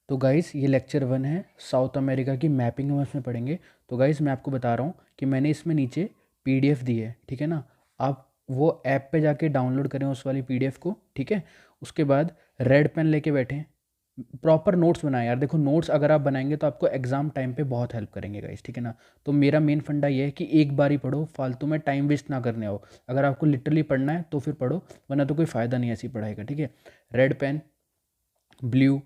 तो गाइस ये लेक्चर 1 है, साउथ अमेरिका की मैपिंग हम इसमें पढ़ेंगे। तो गाइस मैं आपको बता रहा हूँ कि मैंने इसमें नीचे पीडीएफ दी है, ठीक है ना। आप वो ऐप पे जाके डाउनलोड करें उस वाली पीडीएफ को, ठीक है। उसके बाद रेड पेन लेके बैठें, प्रॉपर नोट्स बनाएं यार। देखो नोट्स अगर आप बनाएंगे तो आपको एग्जाम टाइम पे बहुत हेल्प करेंगे गाइस, ठीक है ना। तो मेरा मेन फंडा ये है कि एक बार ही पढ़ो, फालतू में टाइम वेस्ट ना करने आओ। अगर आपको लिटरली पढ़ना है तो फिर पढ़ो, वरना तो कोई फ़ायदा नहीं है ऐसी पढ़ाई का, ठीक है। रेड पेन, ब्लू,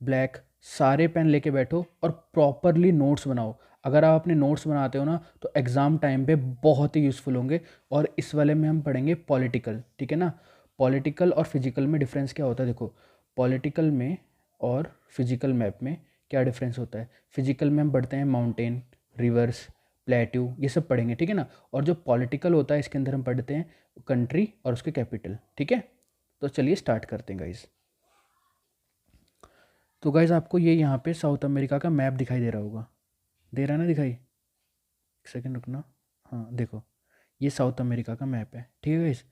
ब्लैक, सारे पेन लेके बैठो और प्रॉपरली नोट्स बनाओ। अगर आप अपने नोट्स बनाते हो ना तो एग्ज़ाम टाइम पे बहुत ही यूज़फुल होंगे। और इस वाले में हम पढ़ेंगे पॉलिटिकल, ठीक है ना। पॉलिटिकल और फिजिकल में डिफरेंस क्या होता है, देखो पॉलिटिकल में और फिजिकल मैप में क्या डिफरेंस होता है। फिजिकल में हम पढ़ते हैं माउंटेन, रिवर्स, प्लेट्यू, ये सब पढ़ेंगे, ठीक है ना। और जो पॉलिटिकल होता है इसके अंदर हम पढ़ते हैं कंट्री और उसके कैपिटल, ठीक है। तो चलिए स्टार्ट करते हैं गाइज़। तो गाइज़ आपको ये यहाँ पे साउथ अमेरिका का मैप दिखाई दे रहा होगा, दे रहा है ना दिखाई, एक सेकंड रुकना। हाँ देखो, ये साउथ अमेरिका का मैप है, ठीक है गाइज़।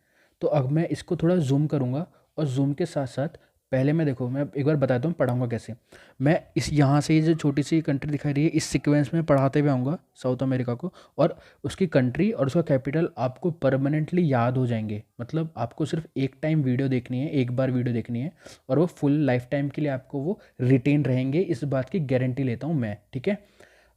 तो अब मैं इसको थोड़ा जूम करूँगा और जूम के साथ साथ पहले मैं देखो मैं एक बार बताता हूँ पढ़ाऊँगा कैसे। मैं इस यहाँ से ये जो छोटी सी कंट्री दिखाई रही है इस सीक्वेंस में पढ़ाते हुए आऊँगा साउथ अमेरिका को, और उसकी कंट्री और उसका कैपिटल आपको परमानेंटली याद हो जाएंगे। मतलब आपको सिर्फ एक टाइम वीडियो देखनी है, एक बार वीडियो देखनी है, और वो फुल लाइफ टाइम के लिए आपको वो रिटेन रहेंगे, इस बात की गारंटी लेता हूँ मैं, ठीक है।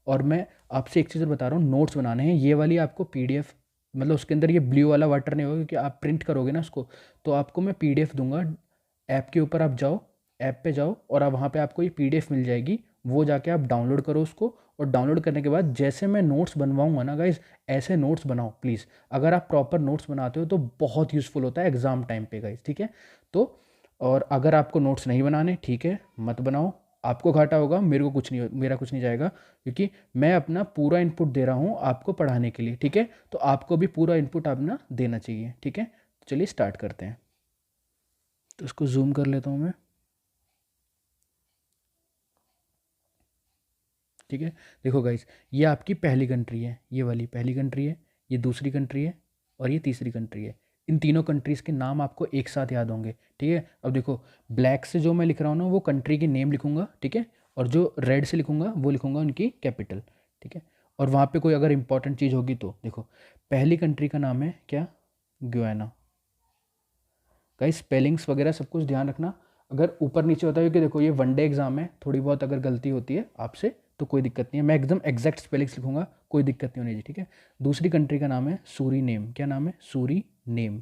और मैं आपसे एक चीज़ और बता रहा हूँ, नोट्स बनाने हैं। ये वाली आपको पीडीएफ, मतलब उसके अंदर ये ब्लू वाला वाटर नहीं होगा क्योंकि आप प्रिंट करोगे ना उसको, तो आपको मैं पीडीएफ दूंगा। ऐप के ऊपर आप जाओ, ऐप पे जाओ और आप वहाँ पे आपको ये पीडीएफ मिल जाएगी, वो जाके आप डाउनलोड करो उसको। और डाउनलोड करने के बाद जैसे मैं नोट्स बनवाऊंगा ना गाइज, ऐसे नोट्स बनाओ प्लीज़। अगर आप प्रॉपर नोट्स बनाते हो तो बहुत यूज़फुल होता है एग्ज़ाम टाइम पे गाइज, ठीक है। तो और अगर आपको नोट्स नहीं बनाने, ठीक है मत बनाओ, आपको घाटा होगा, मेरे को कुछ नहीं, मेरा कुछ नहीं जाएगा, क्योंकि मैं अपना पूरा इनपुट दे रहा हूँ आपको पढ़ाने के लिए, ठीक है। तो आपको भी पूरा इनपुट अपना देना चाहिए, ठीक है। तो चलिए स्टार्ट करते हैं। तो इसको जूम कर लेता हूँ मैं, ठीक है। देखो गाइस, ये आपकी पहली कंट्री है, ये वाली पहली कंट्री है, ये दूसरी कंट्री है और ये तीसरी कंट्री है। इन तीनों कंट्रीज़ के नाम आपको एक साथ याद होंगे, ठीक है। अब देखो ब्लैक से जो मैं लिख रहा हूँ ना वो कंट्री के नेम लिखूंगा, ठीक है। और जो रेड से लिखूंगा वो लिखूंगा उनकी कैपिटल, ठीक है। और वहाँ पे कोई अगर इंपॉर्टेंट चीज़ होगी तो देखो, पहली कंट्री का नाम है क्या, गुयाना। गाइस स्पेलिंग्स वगैरह सब कुछ ध्यान रखना। अगर ऊपर नीचे होता है, क्योंकि देखो ये वनडे एग्जाम है, थोड़ी बहुत अगर गलती होती है आपसे तो कोई दिक्कत नहीं है, मैं एकदम एग्जैक्ट स्पेलिंग्स लिखूंगा, कोई दिक्कत नहीं होनी चाहिए, ठीक है। दूसरी कंट्री का नाम है सूरी नेम, क्या नाम है, सूरी नेम।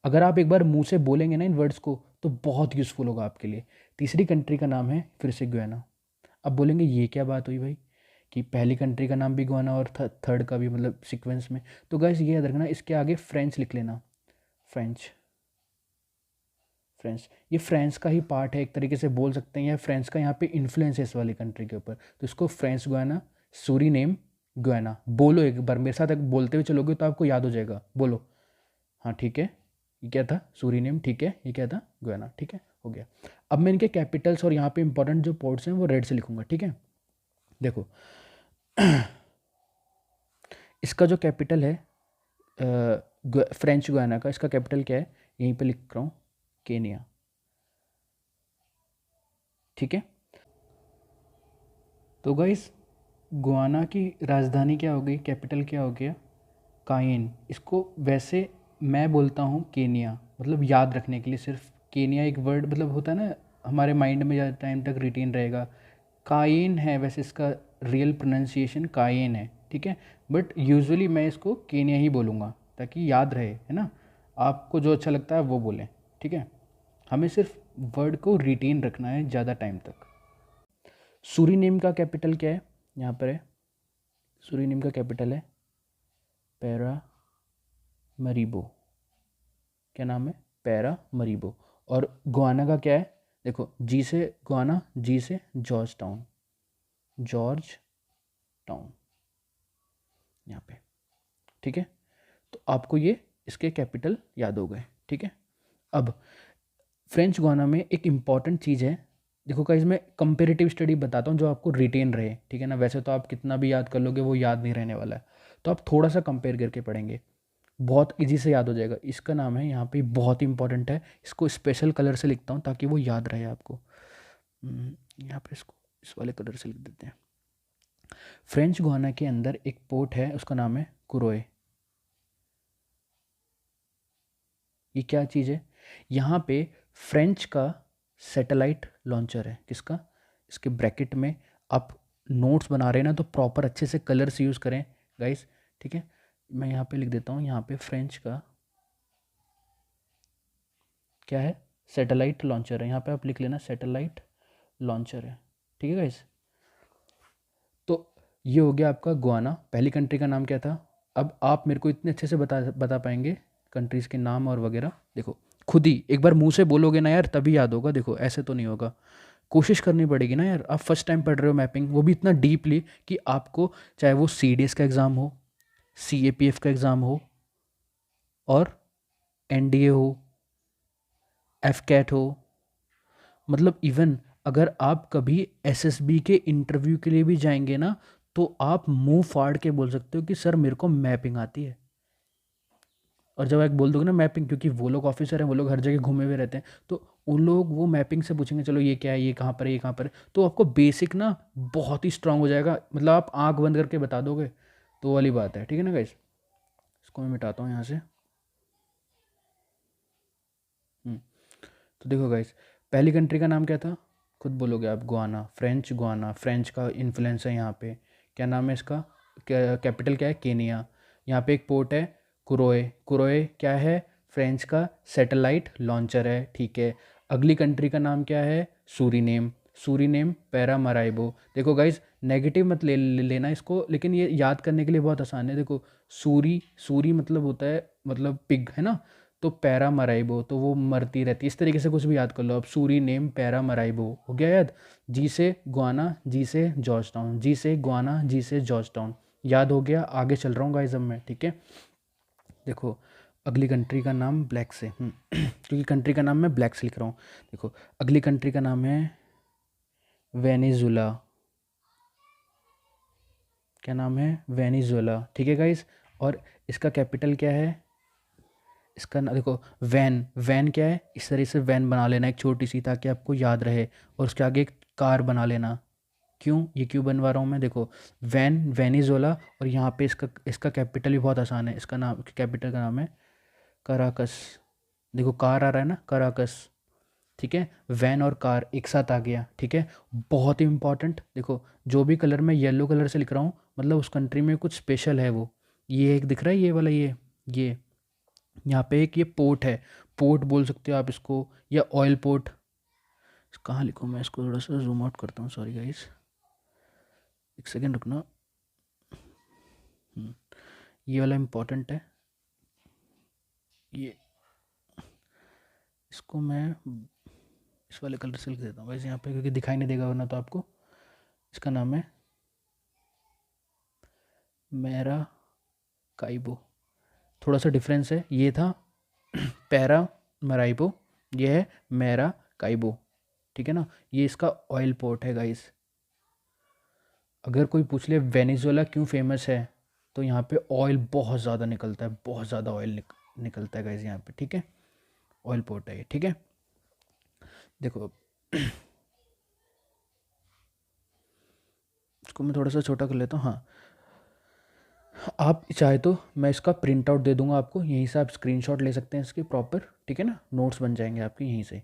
अगर आप एक बार मुंह से बोलेंगे ना इन वर्ड्स को तो बहुत यूज़फुल होगा आपके लिए। तीसरी कंट्री का नाम है फिर से गुयाना। अब बोलेंगे ये क्या बात हुई भाई, कि पहली कंट्री का नाम भी गुयाना और थर्ड का भी, मतलब सीक्वेंस में। तो गाइस ये याद रखना, इसके आगे फ्रेंच लिख लेना, फ्रेंच, फ्रांस। ये फ्रांस का ही पार्ट है एक तरीके से बोल सकते हैं, या फ्रांस का यहाँ पे इन्फ्लुएंस है इस वाली कंट्री के ऊपर। तो इसको फ्रांस गुयाना, सूरीनेम गुयाना बोलो एक बार मेरे साथ, अगर बोलते हुए चलोगे तो आपको याद हो जाएगा, बोलो। हाँ ठीक है, ये क्या था, सूरीनेम, ठीक है, ये क्या था, गुयाना, ठीक है, हो गया। अब मैं इनके कैपिटल्स और यहाँ पे इंपॉर्टेंट जो पोर्ट्स हैं वो रेड से लिखूंगा, ठीक है। देखो इसका जो कैपिटल है फ्रेंच गुयाना का, इसका कैपिटल क्या है, यहीं पे लिख रहा हूँ, केनिया, ठीक है। तो गाइस गुआना की राजधानी क्या हो गई, कैपिटल क्या हो गया, काइन। इसको वैसे मैं बोलता हूँ केनिया, मतलब याद रखने के लिए सिर्फ केनिया एक वर्ड, मतलब होता है ना हमारे माइंड में ज़्यादा टाइम तक रिटेन रहेगा। काइन है वैसे इसका रियल प्रोनाउंसिएशन काइन है, ठीक है। बट यूजुअली मैं इसको केनिया ही बोलूँगा ताकि याद रहे, है ना। आपको जो अच्छा लगता है वो बोलें, ठीक है। हमें सिर्फ वर्ड को रिटेन रखना है ज़्यादा टाइम तक। सूरीनेम का कैपिटल क्या है, यहाँ पर है, सूरीनेम का कैपिटल है पैरा मरीबो, क्या नाम है, पैरा मरीबो। और गुआना का क्या है, देखो जी से गुआना, जी से जॉर्ज टाउन, जॉर्ज टाउन, यहाँ पे, ठीक है। तो आपको ये इसके कैपिटल याद हो गए, ठीक है। अब फ्रेंच गुआना में एक इम्पॉर्टेंट चीज़ है, देखो गाइस मैं कंपेरेटिव स्टडी बताता हूँ जो आपको रिटेन रहे, ठीक है ना। वैसे तो आप कितना भी याद कर लोगे वो याद नहीं रहने वाला है, तो आप थोड़ा सा कंपेयर करके पढ़ेंगे, बहुत इजी से याद हो जाएगा। इसका नाम है यहाँ पे बहुत इंपॉर्टेंट है, इसको स्पेशल कलर से लिखता हूँ ताकि वो याद रहे आपको, यहाँ पे इसको इस वाले कलर से लिख देते हैं। फ्रेंच गुआना के अंदर एक पोर्ट है, उसका नाम है कुरोए। ये क्या चीज़ है? यहाँ पे फ्रेंच का सैटेलाइट लॉन्चर है। किसका? इसके ब्रैकेट में आप नोट्स बना रहे हैं ना, तो प्रॉपर अच्छे से कलर्स यूज़ करें गाइस, ठीक है। मैं यहाँ पे लिख देता हूँ, यहाँ पे फ्रेंच का क्या है? सैटेलाइट लॉन्चर है। यहाँ पे आप लिख लेना सैटेलाइट लॉन्चर है, ठीक है गाइस। तो ये हो गया आपका गुआना। पहली कंट्री का नाम क्या था? अब आप मेरे को इतने अच्छे से बता पाएंगे कंट्रीज़ के नाम और वगैरह? देखो, खुद ही एक बार मुंह से बोलोगे ना यार, तभी याद होगा। देखो, ऐसे तो नहीं होगा, कोशिश करनी पड़ेगी ना यार। आप फर्स्ट टाइम पढ़ रहे हो मैपिंग, वो भी इतना डीपली कि आपको, चाहे वो CDS का एग्ज़ाम हो, CAPF का एग्ज़ाम हो, और NDA हो, FCAT हो, मतलब इवन अगर आप कभी SSB के इंटरव्यू के लिए भी जाएंगे ना, तो आप मुंह फाड़ के बोल सकते हो कि सर मेरे को मैपिंग आती है। और जब एक बोल दोगे ना मैपिंग, क्योंकि वो लोग ऑफिसर हैं, वो लोग हर जगह घूमे हुए रहते हैं, तो उन लोग वो मैपिंग से पूछेंगे चलो ये क्या है, ये कहाँ पर है, ये कहाँ पर है, तो आपको बेसिक ना बहुत ही स्ट्रांग हो जाएगा। मतलब आप आंख बंद करके बता दोगे, तो वो वाली बात है, ठीक है ना गाइस। इसको मैं मिटाता हूँ यहाँ से। तो देखो गाइस, पहली कंट्री का नाम क्या था? खुद बोलोगे आप, गुआना। फ्रेंच गुआना, फ्रेंच का इन्फ्लुएंस है यहाँ पे। क्या नाम है इसका? कैपिटल क्या है? केनिया। यहाँ पे एक पोर्ट है कुरोए। कुरोए क्या है? फ्रेंच का सैटेलाइट लॉन्चर है, ठीक है। अगली कंट्री का नाम क्या है? सूरीनेम। सूरीनेम पैरामराइबो। देखो गाइस, नेगेटिव मत लेना इसको, लेकिन ये याद करने के लिए बहुत आसान है। देखो, सूरी, सूरी मतलब होता है, मतलब पिग, है ना। तो पैरा मराइबो, तो वो मरती रहती है। इस तरीके से कुछ भी याद कर लो। अब सूरी नेम पैरा मराइबो हो गया याद। जी से गुआना, जी से जॉर्ज टाउन, जी से गुआना, जी से जॉर्ज टाउन। याद हो गया? आगे चल रहा हूँ गाइस अब मैं, ठीक है। देखो, अगली कंट्री का नाम ब्लैक से क्योंकि कंट्री का नाम मैं ब्लैक से लिख रहा हूँ। देखो, अगली कंट्री का नाम है वेनेजुला। क्या नाम है? वेनेजुला, ठीक है गाइस। और इसका कैपिटल क्या है? इसका ना देखो, वैन। वैन क्या है? इस तरह से वैन बना लेना एक छोटी सी, ताकि आपको याद रहे। और उसके आगे एक कार बना लेना। क्यों, ये क्यों बनवा रहा हूँ मैं? देखो, वैन, वेनिजोला, और यहाँ पे इसका इसका कैपिटल भी बहुत आसान है। इसका नाम, कैपिटल का नाम है कराकस। देखो, कार आ रहा है ना, कराकस, ठीक है। वैन और कार एक साथ आ गया, ठीक है। बहुत ही इंपॉर्टेंट। देखो, जो भी कलर मैं येलो कलर से लिख रहा हूँ, मतलब उस कंट्री में कुछ स्पेशल है वो। ये एक दिख रहा है, ये वाला, ये यहाँ पे एक ये पोर्ट है। पोर्ट बोल सकते हो आप इसको, या ऑयल पोर्ट। कहाँ लिखूँ मैं इसको? थोड़ा सा जूम आउट करता हूँ, सॉरी गाइस, एक सेकेंड रुकना। हम्म, ये वाला इम्पोर्टेंट है। ये, इसको मैं इस वाले कलर से लिख देता हूँ वैसे यहाँ पे, क्योंकि दिखाई नहीं देगा वरना तो आपको। इसका नाम है मेरा काइबो। थोड़ा सा डिफरेंस है, ये था पैरा मराइबो, ये है मेरा काइबो, ठीक है ना। ये इसका ऑयल पोर्ट है गाइस। अगर कोई पूछ ले वेनेजुएला क्यों फेमस है, तो यहाँ पे ऑयल बहुत ज़्यादा निकलता है, बहुत ज़्यादा ऑयल निकलता है गाइस यहाँ पे, ठीक है। ऑयल पोर्ट है ये, ठीक है। देखो, इसको मैं थोड़ा सा छोटा कर लेता हूँ। हाँ, आप चाहे तो मैं इसका प्रिंट आउट दे दूंगा आपको, यहीं से आप स्क्रीनशॉट ले सकते हैं इसके प्रॉपर, ठीक है ना। नोट्स बन जाएंगे आपके यहीं से।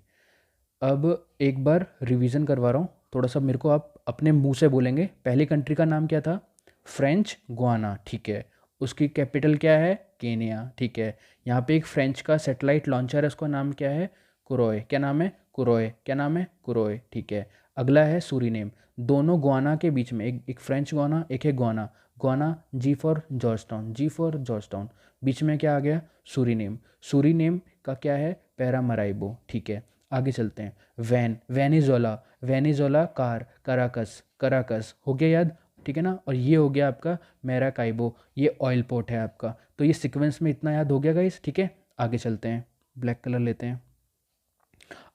अब एक बार रिवीजन करवा रहा हूँ थोड़ा सा, मेरे को आप अपने मुंह से बोलेंगे। पहली कंट्री का नाम क्या था? फ्रेंच गुआना, ठीक है। उसकी कैपिटल क्या है? केनिया, ठीक है। यहाँ पे एक फ्रेंच का सैटेलाइट लॉन्चर है, उसका नाम क्या है? कुरोए। क्या नाम है? कुरोए। क्या नाम है? कुरोए, ठीक है। अगला है सूरीनेम। दोनों गुआना के बीच में, एक फ्रेंच गुआना, एक है Guiana. Guiana, G for Georgetown, G for Georgetown. बीच में क्या आ गया? सूरीनेम। सूरीनेम का क्या है? पैरामराइबो, ठीक है। आगे चलते हैं। Van, Venezuela. Venezuela car, Caracas, Caracas हो गया याद, ठीक है ना। और ये हो गया आपका मेरा काइबो, ये ऑयल पोर्ट है आपका। तो ये सीक्वेंस में इतना याद हो गया गाइस, ठीक है। आगे चलते हैं, ब्लैक कलर लेते हैं।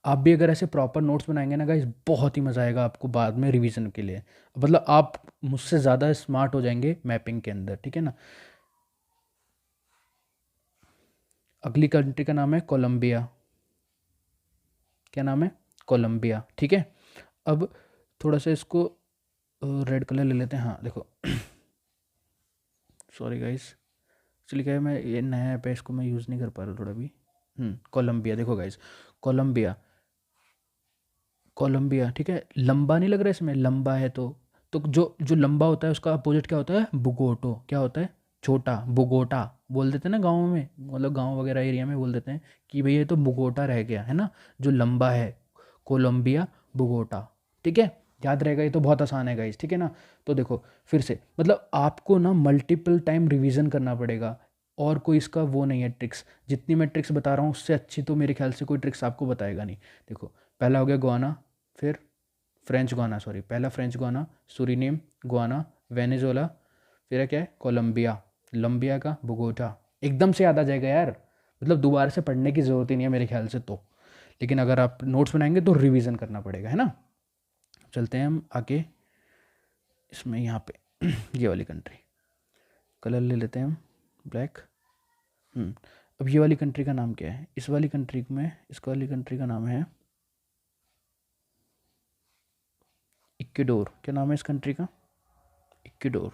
आप भी अगर ऐसे प्रॉपर नोट्स बनाएंगे ना गाइस, बहुत ही मज़ा आएगा आपको बाद में रिवीजन के लिए। मतलब आप मुझसे ज़्यादा स्मार्ट हो जाएंगे मैपिंग के अंदर, ठीक है ना। अगली कंट्री का नाम है कोलंबिया। क्या नाम है? कोलंबिया, ठीक है। अब थोड़ा सा इसको रेड कलर ले लेते हैं। हाँ देखो, सॉरी गाइस, एक्चुअली क्या है, मैं ये नया ऐप है, इसको मैं यूज़ नहीं कर पा रहा थोड़ा भी। कोलंबिया, देखो गाइस, कोलंबिया, कोलंबिया, ठीक है। लंबा नहीं लग रहा इसमें, लंबा है तो जो जो लंबा होता है उसका अपोजिट क्या होता है, बुगोटो। क्या होता है, छोटा, बुगोटा बोल देते हैं ना गाँव में, मतलब गाँव वगैरह एरिया में बोल देते हैं कि भई ये तो बुगोटा रह गया है ना, जो लंबा है। कोलंबिया, बुगोटा, ठीक है। याद रहेगा, ये तो बहुत आसान है गाइस, ठीक है ना। तो देखो फिर से, मतलब आपको ना मल्टीपल टाइम रिवीजन करना पड़ेगा, और कोई इसका वो नहीं है ट्रिक्स। जितनी मैं ट्रिक्स बता रहा हूँ उससे अच्छी तो मेरे ख्याल से कोई ट्रिक्स आपको बताएगा नहीं। देखो, पहला हो गया गुआना, फिर फ्रेंच गुआना, सॉरी, पहला French Guana, Suriname, Guana, Venezuela, फिर क्या है, कोलंबिया, लंबिया का बोगोटा। एकदम से याद आ जाएगा यार, मतलब दोबारा से पढ़ने की ज़रूरत ही नहीं है मेरे ख्याल से तो। लेकिन अगर आप नोट्स बनाएंगे तो रिवीजन करना पड़ेगा, है ना। चलते हैं हम आगे, इसमें यहाँ पे ये वाली कंट्री, कलर ले लेते हैं हम ब्लैक। अब ये वाली कंट्री का नाम क्या है, इस वाली कंट्री में, इस वाली कंट्री का नाम है इक्वाडोर। क्या नाम है इस कंट्री का, इक्वाडोर।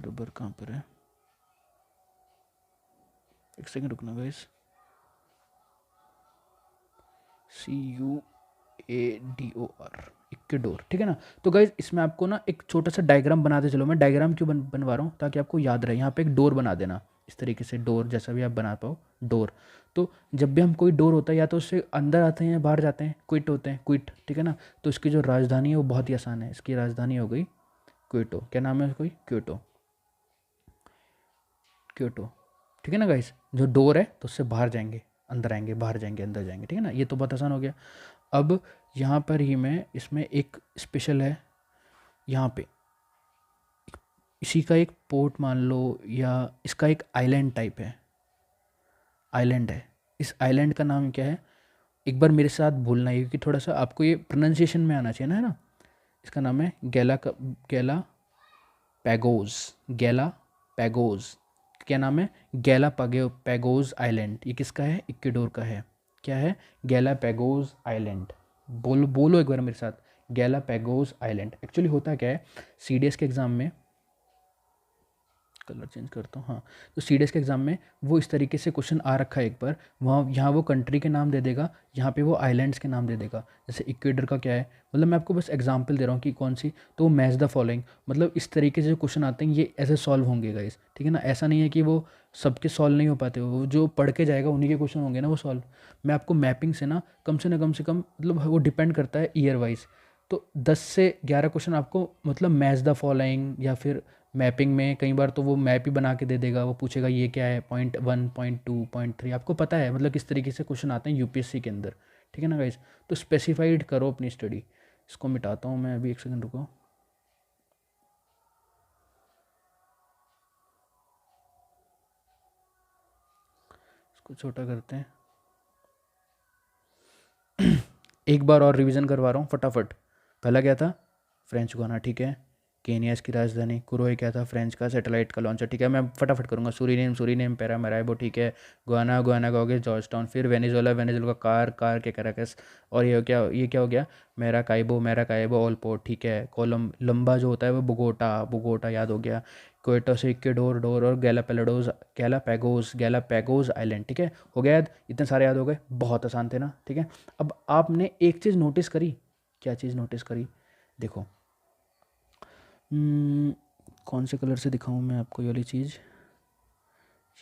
रबर कहाँ पर है, एक सेकंड रुकना गाइस। CUADOR, इक्वाडोर, ठीक है ना। तो गाइज इसमें आपको ना एक छोटा सा डायग्राम बनाते चलो। मैं डायग्राम क्यों बनवा रहा हूँ, ताकि आपको याद रहे। यहाँ पे एक डोर बना देना, इस तरीके से डोर, जैसा भी आप बना पाओ डोर। तो जब भी हम कोई डोर होता है, या तो उससे अंदर आते हैं या बाहर जाते हैं, क्विट होते हैं, क्विट, ठीक है ना। तो इसकी जो राजधानी है वो बहुत ही आसान है, इसकी राजधानी हो गई क्योटो। क्या नाम है कोई, क्योटो, क्योटो, ठीक है ना गाइस। जो डोर है तो उससे बाहर जाएंगे, अंदर आएंगे, बाहर जाएंगे, अंदर जाएंगे, ठीक है ना। ये तो बहुत आसान हो गया। अब यहाँ पर ही मैं, इसमें एक स्पेशल है, यहाँ पे इसी का एक पोर्ट मान लो, या इसका एक आइलैंड टाइप है, आइलैंड है। इस आइलैंड का नाम क्या है, एक बार मेरे साथ बोलना है, क्योंकि थोड़ा सा आपको ये प्रोनाउंसिएशन में आना चाहिए ना, है ना। इसका नाम है गैला पैगोज, गैला पैगोज। क्या नाम है, गैला पैगोज आइलैंड। ये किसका है, इक्वाडोर का है। क्या है, गैला पैगोज आइलैंड। बोलो बोलो एक बार मेरे साथ, गैला पैगोज आइलैंड। एक्चुअली होता क्या है, CDS के एग्ज़ाम में, कलर चेंज करता हूँ, हाँ। तो CDS के एग्ज़ाम में वो इस तरीके से क्वेश्चन आ रखा है एक बार, वहाँ यहाँ वो कंट्री के नाम दे देगा, यहाँ पे वो आइलैंड्स के नाम दे देगा। जैसे इक्वेडर का क्या है, मतलब मैं आपको बस एग्जांपल दे रहा हूँ कि कौन सी, तो मैच द फॉलोइंग, मतलब इस तरीके से जो क्वेश्चन आते हैं ये ऐसे सॉल्व होंगे गाइस, ठीक है ना। ऐसा नहीं है कि वो सबके सॉल्व नहीं हो पाते, वो जो पढ़ के जाएगा उन्हीं के क्वेश्चन होंगे ना वो सॉल्व। मैं आपको मैपिंग से ना कम से कम, मतलब वो डिपेंड करता है ईयर वाइज, तो 10 से 11 क्वेश्चन आपको, मतलब मैच द फॉलोइंग, या फिर मैपिंग में कई बार तो वो मैप ही बना के दे देगा, वो पूछेगा ये क्या है, .1, .2, .3, आपको पता है मतलब किस तरीके से क्वेश्चन आते हैं UPSC के अंदर, ठीक है ना गाइज। तो स्पेसिफाइड करो अपनी स्टडी। इसको मिटाता हूँ मैं अभी, एक सेकंड रुको। इसको छोटा करते हैं। एक बार और रिवीजन करवा रहा हूँ फटाफट। पहला क्या था, फ्रेंच गुआना, ठीक है। केनिया इसकी राजधानी, कुरोए क्या था, फ्रेंच का सैटेलाइट का लॉन्चर, ठीक है। मैं फटाफट करूँगा। सूरीनेम पैरामैराइबो, ठीक है। गुआना का हो गया जॉर्ज टाउन, फिर वेनेजुएला का कार के कैराकस, और ये क्या हो गया, मेरा काइबो ऑल पोर्ट, ठीक है। लंबा जो होता है वो बुगोटा याद हो गया। क्वेटो से इक्वाडोर डोर, और गैलापैगोस आइलैंड, ठीक है। हो गया याद, इतने सारे याद हो गए, बहुत आसान थे ना, ठीक है। अब आपने एक चीज़ नोटिस करी, क्या चीज़ नोटिस करी, देखो। कौन से कलर से दिखाऊं मैं आपको ये वाली चीज़,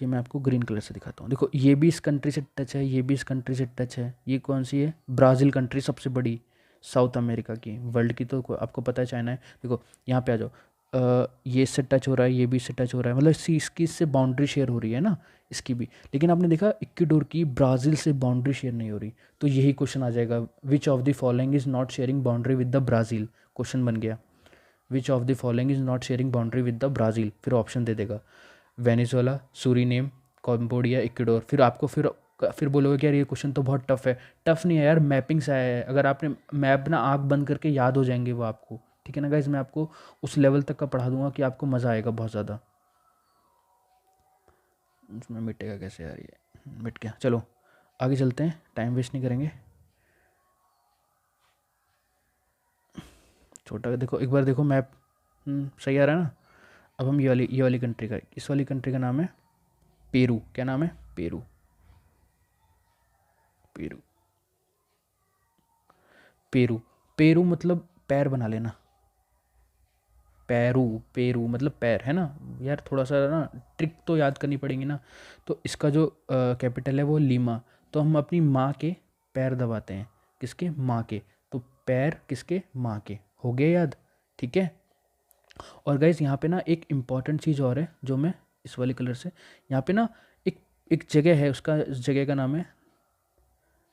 ये मैं आपको ग्रीन कलर से दिखाता हूँ। देखो ये भी इस कंट्री से टच है, ये भी इस कंट्री से टच है। ये कौन सी है, ब्राज़ील कंट्री, सबसे बड़ी साउथ अमेरिका की, वर्ल्ड की तो आपको पता है चाइना है। देखो यहाँ पे आ जाओ, ये इससे टच हो रहा है, ये भी इससे टच हो रहा है, मतलब इसकी इससे बाउंड्री शेयर हो रही है ना, इसकी भी। लेकिन आपने देखा इक्वाडोर की ब्राज़ील से बाउंड्री शेयर नहीं हो रही। तो यही क्वेश्चन आ जाएगा, which of the following is not sharing boundary with the Brazil. Question बन गया, which of the following is not sharing boundary with the Brazil. फिर ऑप्शन दे देगा, वेनेजुएला, सूरीनेम, कम्बोडिया, इक्वाडोर। फिर आपको फिर बोलोगे कि यार ये क्वेश्चन तो बहुत टफ है। टफ नहीं है यार, मैपिंग से आया है। अगर आपने मैप ना आँख बंद करके याद हो जाएंगे वो आपको, ठीक है ना गाइज। मैं आपको उस लेवल तक का पढ़ा दूंगा कि आपको मज़ा आएगा बहुत ज़्यादा। उसमें मिटेगा कैसे यार, ये मिट गया, चलो। आगे चलते हैं, टाइम वेस्ट नहीं करेंगे। छोटा देखो, एक बार देखो मैप, सही आ रहा है ना। अब हम ये वाली कंट्री का, इस वाली कंट्री का नाम है पेरू। क्या नाम है? पेरू। पेरू। पेरू। पेरू मतलब पैर बना लेना। पेरू। पेरू मतलब पैर, है ना। यार थोड़ा सा ना ट्रिक तो याद करनी पड़ेगी ना। तो इसका जो कैपिटल है वो लीमा। तो हम अपनी माँ के पैर दबाते हैं। किसके? माँ के। तो पैर किसके? माँ के। हो गया याद? ठीक है। और गाइज यहाँ पे ना एक इम्पॉर्टेंट चीज़ और है जो मैं इस वाले कलर से, यहाँ पे ना एक एक जगह है, उसका, इस जगह का नाम है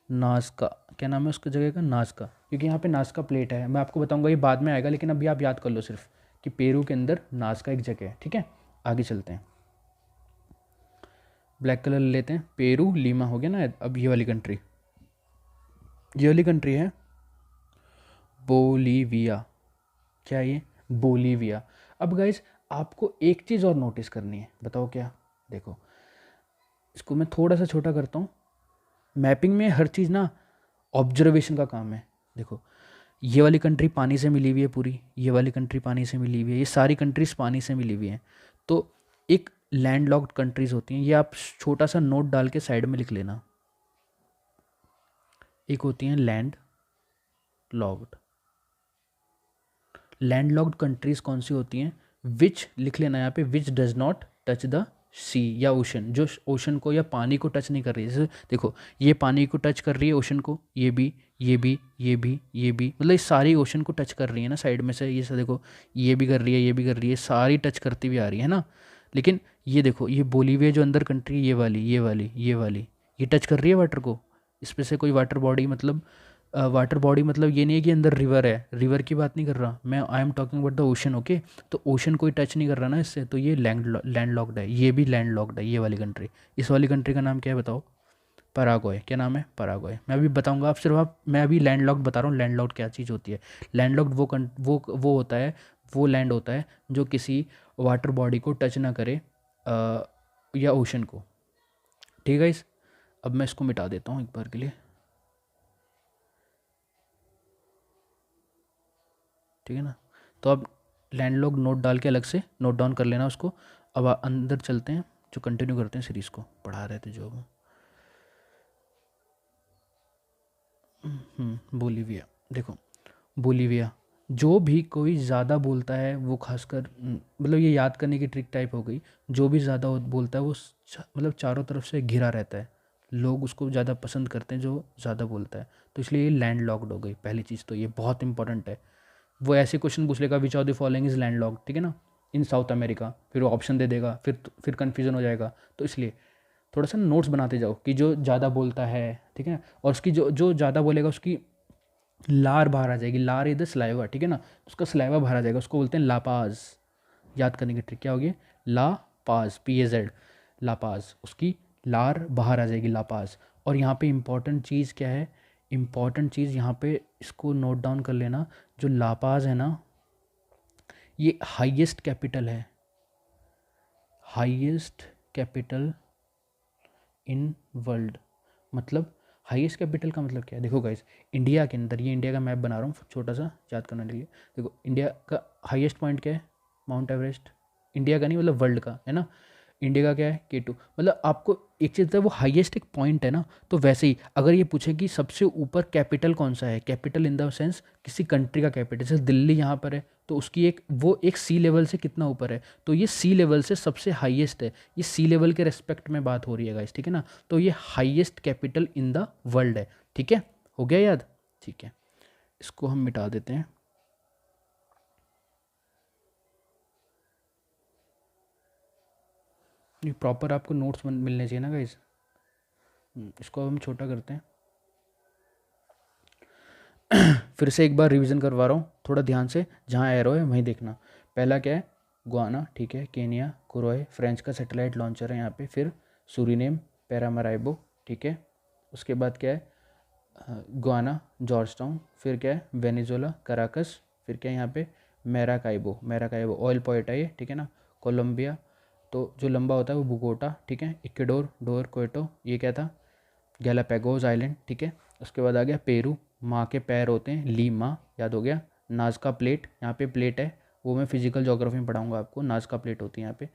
नाजका। क्या नाम है उसका जगह का? नाजका। क्योंकि यहाँ पे नाजका प्लेट है, मैं आपको बताऊंगा, ये बाद में आएगा, लेकिन अभी आप याद कर लो सिर्फ कि पेरू के अंदर नाजका एक जगह है। ठीक है, आगे चलते हैं। ब्लैक कलर लेते हैं। पेरू, लीमा हो गया ना। अब ये वाली कंट्री है बोलीविया। क्या है ये? बोलीविया। अब गाइज आपको एक चीज़ और नोटिस करनी है, बताओ क्या? देखो, इसको मैं थोड़ा सा छोटा करता हूँ। मैपिंग में हर चीज़ ना ऑब्जर्वेशन का काम है। देखो, ये वाली कंट्री पानी से मिली हुई है पूरी, ये वाली कंट्री पानी से मिली हुई है, ये सारी कंट्रीज पानी से मिली हुई हैं। तो एक लैंड लॉक्ड कंट्रीज होती हैं, ये आप छोटा सा नोट डाल के साइड में लिख लेना। एक होती हैं land locked. Land locked countries कौन सी होती हैं? विच लिख लेना यहाँ पे, which does not touch the sea या ओशन, जो ओशन को या पानी को टच नहीं कर रही है। जैसे देखो, ये पानी को टच कर रही है, ओशन को, ये भी, ये भी, ये भी, ये भी, मतलब ये सारी ओशन को टच कर रही है ना साइड में से। ये सब देखो, ये भी कर रही है, ये भी कर रही है, सारी टच करती हुई आ रही है ना। लेकिन ये देखो, ये बोलीविया जो अंदर कंट्री, ये वाली, ये वाली, ये वाली, ये टच कर रही है वाटर को। इसमें से कोई वाटर बॉडी, मतलब वाटर बॉडी मतलब ये नहीं है कि अंदर रिवर है, रिवर की बात नहीं कर रहा मैं, I am talking about the ocean. Okay, तो ओशन कोई टच नहीं कर रहा ना इससे, तो ये लैंड लॉक्ड है। ये भी लैंड लॉक्ड है, ये वाली कंट्री। इस वाली कंट्री का नाम क्या है बताओ? पराग्वे। क्या नाम है? पराग्वे। मैं अभी बताऊंगा, आप सिर्फ आप, मैं अभी लैंड लॉक्ड बता रहा हूँ, लैंड लॉक्ड क्या चीज़ होती है। लैंड लॉक्ड वो होता है, वो लैंड होता है जो किसी वाटर बॉडी को टच ना करे, या ओशन को। ठीक है इस, अब मैं इसको मिटा देता हूँ एक बार के लिए। ठीक है ना। तो अब लैंडलॉर्ड नोट डाल के अलग से नोट डाउन कर लेना उसको। अब अंदर चलते हैं, जो कंटिन्यू करते हैं सीरीज़ को, पढ़ा रहे थे जो हम। बोलीविया। देखो, बोलीविया, जो भी कोई ज़्यादा बोलता है वो खासकर, मतलब ये याद करने की ट्रिक टाइप हो गई। जो भी ज़्यादा बोलता है वो मतलब चारों तरफ से घिरा रहता है, लोग उसको ज़्यादा पसंद करते हैं जो ज़्यादा बोलता है। तो इसलिए ये लैंड लॉक्ड हो गई पहली चीज़, तो ये बहुत इंपॉर्टेंट है। वो ऐसे क्वेश्चन पूछ लेगा, which of the following is land locked, ठीक है ना, इन साउथ अमेरिका, फिर वो ऑप्शन दे देगा, फिर कन्फ्यूजन हो जाएगा। तो इसलिए थोड़ा सा नोट्स बनाते जाओ कि जो ज़्यादा बोलता है, ठीक है, और उसकी जो जो ज़्यादा बोलेगा उसकी लार बाहर आ जाएगी। लार इज द स्लाइवा, ठीक है ना, उसका स्लाइवा बाहर आ जाएगा, उसको बोलते हैं लापाज। याद करने की ट्रिक क्या होगी? ला पाज, PAZ, लापाज, उसकी लार बाहर आ जाएगी, लापाज। और यहाँ पे इम्पॉर्टेंट चीज़ क्या है? इम्पॉर्टेंट चीज़ यहाँ पे, इसको नोट डाउन कर लेना, जो लापाज है ना, ये हाईएस्ट कैपिटल है, हाईएस्ट कैपिटल इन वर्ल्ड। मतलब हाईएस्ट कैपिटल का मतलब क्या है? देखो गाइस, इंडिया के अंदर, ये इंडिया का मैप बना रहा हूँ छोटा सा याद करने के लिए। देखो, इंडिया का हाईएस्ट पॉइंट क्या है? Mount Everest. इंडिया का नहीं, मतलब वर्ल्ड का, है ना। इंडिया का क्या है? K2। मतलब आपको एक चीज़ है, वो हाईएस्ट एक पॉइंट है ना। तो वैसे ही अगर ये पूछे कि सबसे ऊपर कैपिटल कौन सा है, कैपिटल इन द सेंस किसी कंट्री का कैपिटल, जैसे दिल्ली यहाँ पर है, तो उसकी एक, वो एक सी लेवल से कितना ऊपर है, तो ये सी लेवल से सबसे हाईएस्ट है। ये सी लेवल के रेस्पेक्ट में बात हो रही है गाइस, ठीक है ना। तो ये highest capital in the world है। ठीक है, हो गया याद? ठीक है, इसको हम मिटा देते हैं। ये प्रॉपर आपको नोट्स मिलने चाहिए ना गाइस। इसको हम छोटा करते हैं। फिर से एक बार रिवीजन करवा रहा हूँ थोड़ा ध्यान से, जहाँ एरो है वहीं देखना। पहला क्या है? गुआना, ठीक है, केनिया, कुरोए, फ्रेंच का सैटेलाइट लॉन्चर है यहाँ पे। फिर सूरीनेम, पैरामराइबो, ठीक है। उसके बाद क्या है? Guana, George town. फिर क्या है? Venezuela, Caracas. फिर क्या है यहाँ पे? मैराकाइबो, मैराकाइबो ऑयल पॉइंट है ये, ठीक है ना। कोलंबिया, तो जो लंबा होता है वो बुगोटा, ठीक है। इक्वेडोर, डोर, क्वेटो, ये क्या था? गैलापैगोस आइलैंड, ठीक है। उसके बाद आ गया पेरू, माँ के पैर होते हैं, लीमा याद हो गया। नाजका प्लेट, यहाँ पे प्लेट है, वो मैं फिजिकल ज्योग्राफी में पढ़ाऊँगा आपको, नाजका प्लेट होती है यहाँ पे।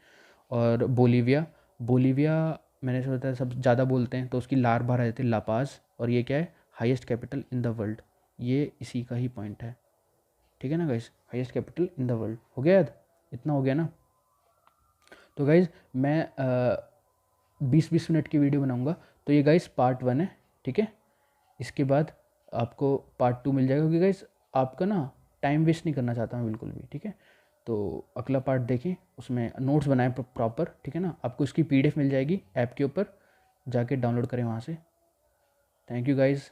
और बोलीविया, बोलीविया मैंने सोचा सब ज़्यादा बोलते हैं तो उसकी लार बार आ जाती है लापाज, और ये क्या है, highest capital in the world, ये इसी का ही पॉइंट है, ठीक है ना guys. Highest capital in the world हो गया याद, इतना हो गया ना। तो गाइस मैं 20-20 मिनट की वीडियो बनाऊंगा, तो ये गाइस पार्ट 1 है, ठीक है। इसके बाद आपको पार्ट 2 मिल जाएगा, क्योंकि गाइस आपका ना टाइम वेस्ट नहीं करना चाहता मैं बिल्कुल भी, ठीक है। तो अगला पार्ट देखें, उसमें नोट्स बनाएं प्रॉपर, ठीक है ना। आपको इसकी PDF मिल जाएगी ऐप के ऊपर, जाके डाउनलोड करें वहाँ से। Thank you guys.